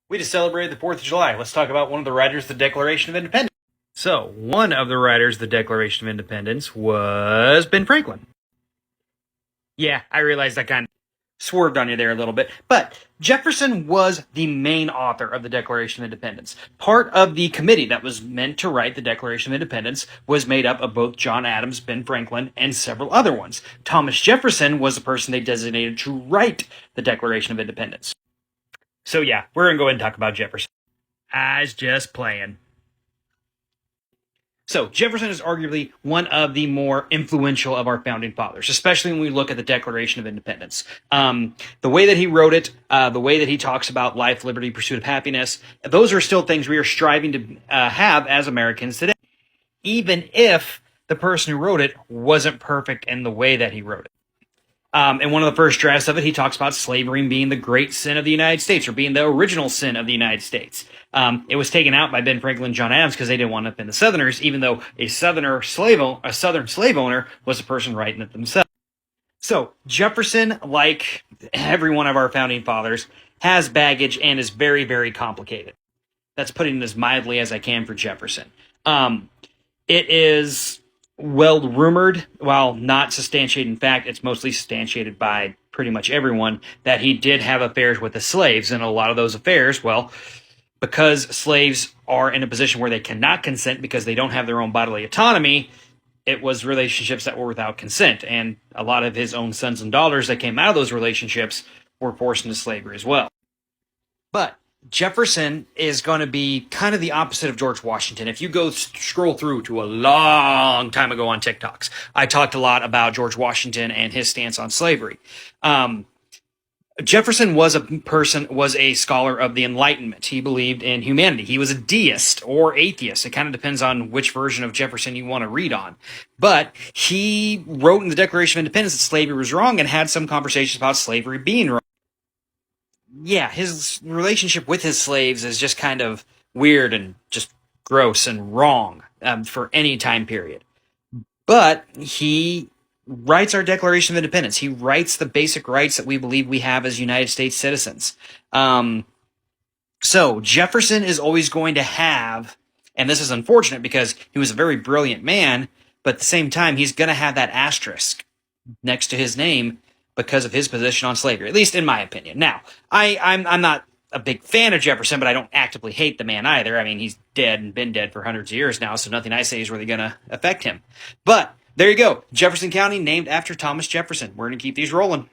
We just celebrated the 4th of July. Let's talk about one of the writers of the Declaration of Independence. So, one of the writers of the Declaration of Independence was Ben Franklin. Yeah, I realized I kind of swerved on you there a little bit. But Jefferson was the main author of the Declaration of Independence. Part of the committee that was meant to write the Declaration of Independence was made up of both John Adams, Ben Franklin, and several other ones. Thomas Jefferson was the person they designated to write the Declaration of Independence. So yeah, we're going to go ahead and talk about Jefferson. I was just playing. So, Jefferson is arguably one of the more influential of our founding fathers, especially when we look at the Declaration of Independence. The way that he wrote it, the way that he talks about life, liberty, pursuit of happiness, those are still things we are striving to have as Americans today, even if the person who wrote it wasn't perfect in the way that he wrote it. In one of the first drafts of it, he talks about slavery being the great sin of the United States, or being the original sin of the United States. It was taken out by Ben Franklin and John Adams because they didn't want to offend the Southerners, even though a Southern slave owner was a person writing it themselves. So Jefferson, like every one of our founding fathers, has baggage and is very, very complicated. That's putting it as mildly as I can for Jefferson. It is well rumored, while not substantiated in fact, it's mostly substantiated by pretty much everyone, that he did have affairs with the slaves. And a lot of those affairs, well, because slaves are in a position where they cannot consent because they don't have their own bodily autonomy, it was relationships that were without consent. And a lot of his own sons and daughters that came out of those relationships were forced into slavery as well. But Jefferson is going to be kind of the opposite of George Washington. If you go scroll through to a long time ago on TikToks, I talked a lot about George Washington and his stance on slavery. Jefferson was a scholar of the Enlightenment. He believed in humanity. He was a deist or atheist. It kind of depends on which version of Jefferson you want to read on. But he wrote in the Declaration of Independence that slavery was wrong and had some conversations about slavery being wrong. Yeah, his relationship with his slaves is just kind of weird and just gross and wrong for any time period. But he writes our Declaration of Independence. He writes the basic rights that we believe we have as United States citizens. So Jefferson is always going to have, and this is unfortunate because he was a very brilliant man, but at the same time, he's going to have that asterisk next to his name because of his position on slavery, at least in my opinion. Now, I'm not a big fan of Jefferson, but I don't actively hate the man either. I mean, he's dead and been dead for hundreds of years now, so nothing I say is really going to affect him. But there you go. Jefferson County named after Thomas Jefferson. We're going to keep these rolling.